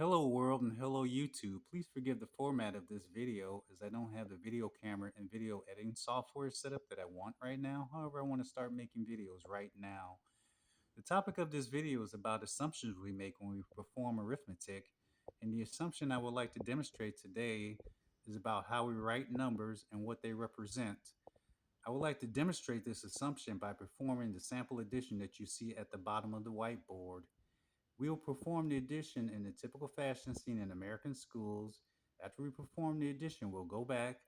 Hello world and hello YouTube. Please forgive the format of this video as I don't have the video camera and video editing software set up that I want right now. However, I want to start making videos right now. The topic of this video is about assumptions we make when we perform arithmetic, and the assumption I would like to demonstrate today is about how we write numbers and what they represent. I would like to demonstrate this assumption by performing the sample addition that you see at the bottom of the whiteboard. We will perform the addition in the typical fashion seen in American schools. After we perform the addition, we'll go back,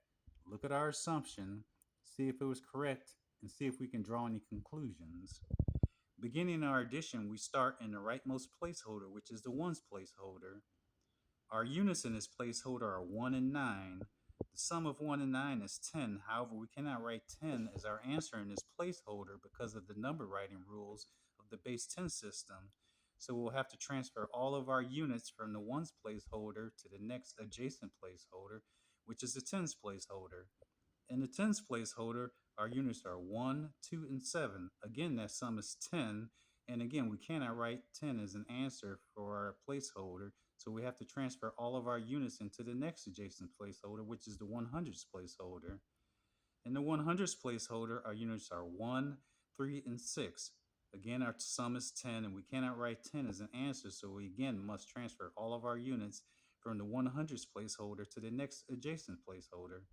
look at our assumption, see if it was correct, and see if we can draw any conclusions. Beginning our addition, we start in the rightmost placeholder, which is the ones placeholder. Our units in this placeholder are 1 and 9. The sum of 1 and 9 is 10. However, we cannot write 10 as our answer in this placeholder because of the number writing rules of the base 10 system. So we'll have to transfer all of our units from the ones placeholder to the next adjacent placeholder, which is the tens placeholder. In the tens placeholder, our units are 1, 2, and 7. Again, that sum is 10. And again, we cannot write 10 as an answer for our placeholder. So we have to transfer all of our units into the next adjacent placeholder, which is the 100s placeholder. In the 100s placeholder, our units are 1, 3, and 6. Again, our sum is 10, and we cannot write 10 as an answer, so we again must transfer all of our units from the 100s placeholder to the next adjacent placeholder.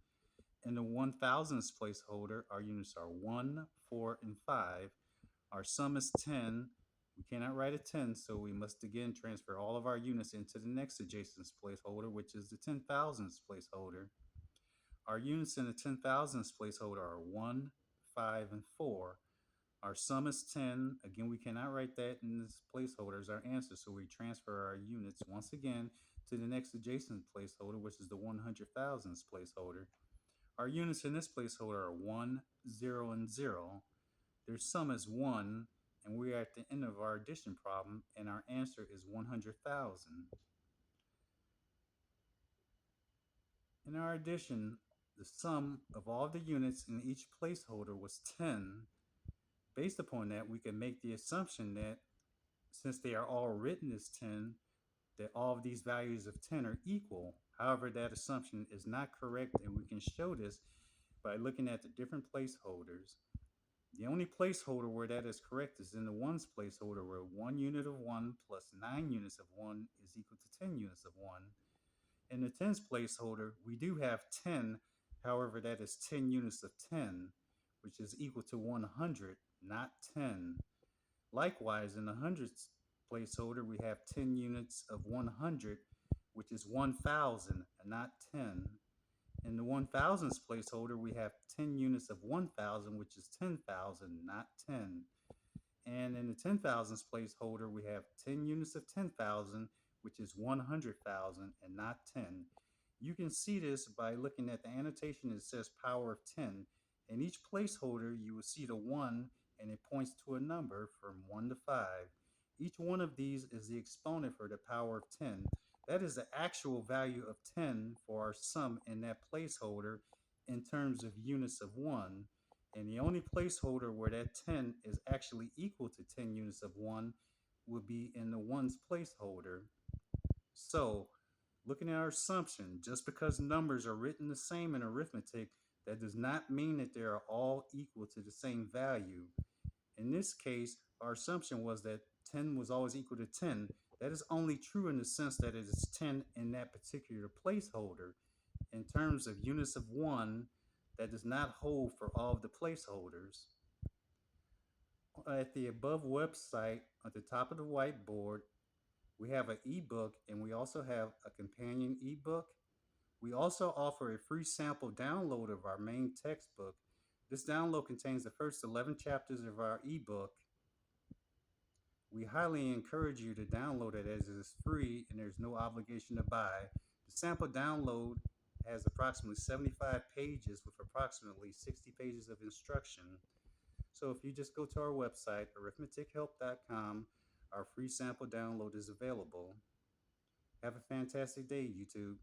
In the 1000s placeholder, our units are 1, 4, and 5. Our sum is 10. We cannot write a 10, so we must again transfer all of our units into the next adjacent placeholder, which is the 10,000s placeholder. Our units in the 10,000s placeholder are 1, 5, and 4. Our sum is 10. Again, we cannot write that in this placeholder as our answer, so we transfer our units once again to the next adjacent placeholder, which is the 100,000s placeholder. Our units in this placeholder are 1, 0, and 0. Their sum is 1, and we are at the end of our addition problem, and our answer is 100,000. In our addition, the sum of all the units in each placeholder was 10. Based upon that, we can make the assumption that since they are all written as 10, that all of these values of 10 are equal. However, that assumption is not correct, and we can show this by looking at the different placeholders. The only placeholder where that is correct is in the ones placeholder, where 1 unit of 1 plus 9 units of 1 is equal to 10 units of 1. In the tens placeholder, we do have 10. However, that is 10 units of 10, which is equal to 100, not 10. Likewise, in the hundreds placeholder, we have 10 units of 100, which is 1,000, and not 10. In the 1000s placeholder, we have 10 units of 1,000, which is 10,000, not 10. And in the 10,000s placeholder, we have 10 units of 10,000, which is 100,000, and not 10. You can see this by looking at the annotation that says power of 10. In each placeholder, you will see the 1, and it points to a number from 1 to 5. Each one of these is the exponent for the power of 10. That is the actual value of 10 for our sum in that placeholder in terms of units of 1. And the only placeholder where that 10 is actually equal to 10 units of 1 would be in the ones placeholder. So, looking at our assumption, just because numbers are written the same in arithmetic, that does not mean that they are all equal to the same value. In this case, our assumption was that 10 was always equal to 10. That is only true in the sense that it is 10 in that particular placeholder. In terms of units of 1, that does not hold for all of the placeholders. At the above website, at the top of the whiteboard, we have an ebook, and we also have a companion ebook. We also offer a free sample download of our main textbook. This download contains the first 11 chapters of our ebook. We highly encourage you to download it as it is free and there's no obligation to buy. The sample download has approximately 75 pages with approximately 60 pages of instruction. So if you just go to our website, arithmetichelp.com, our free sample download is available. Have a fantastic day, YouTube.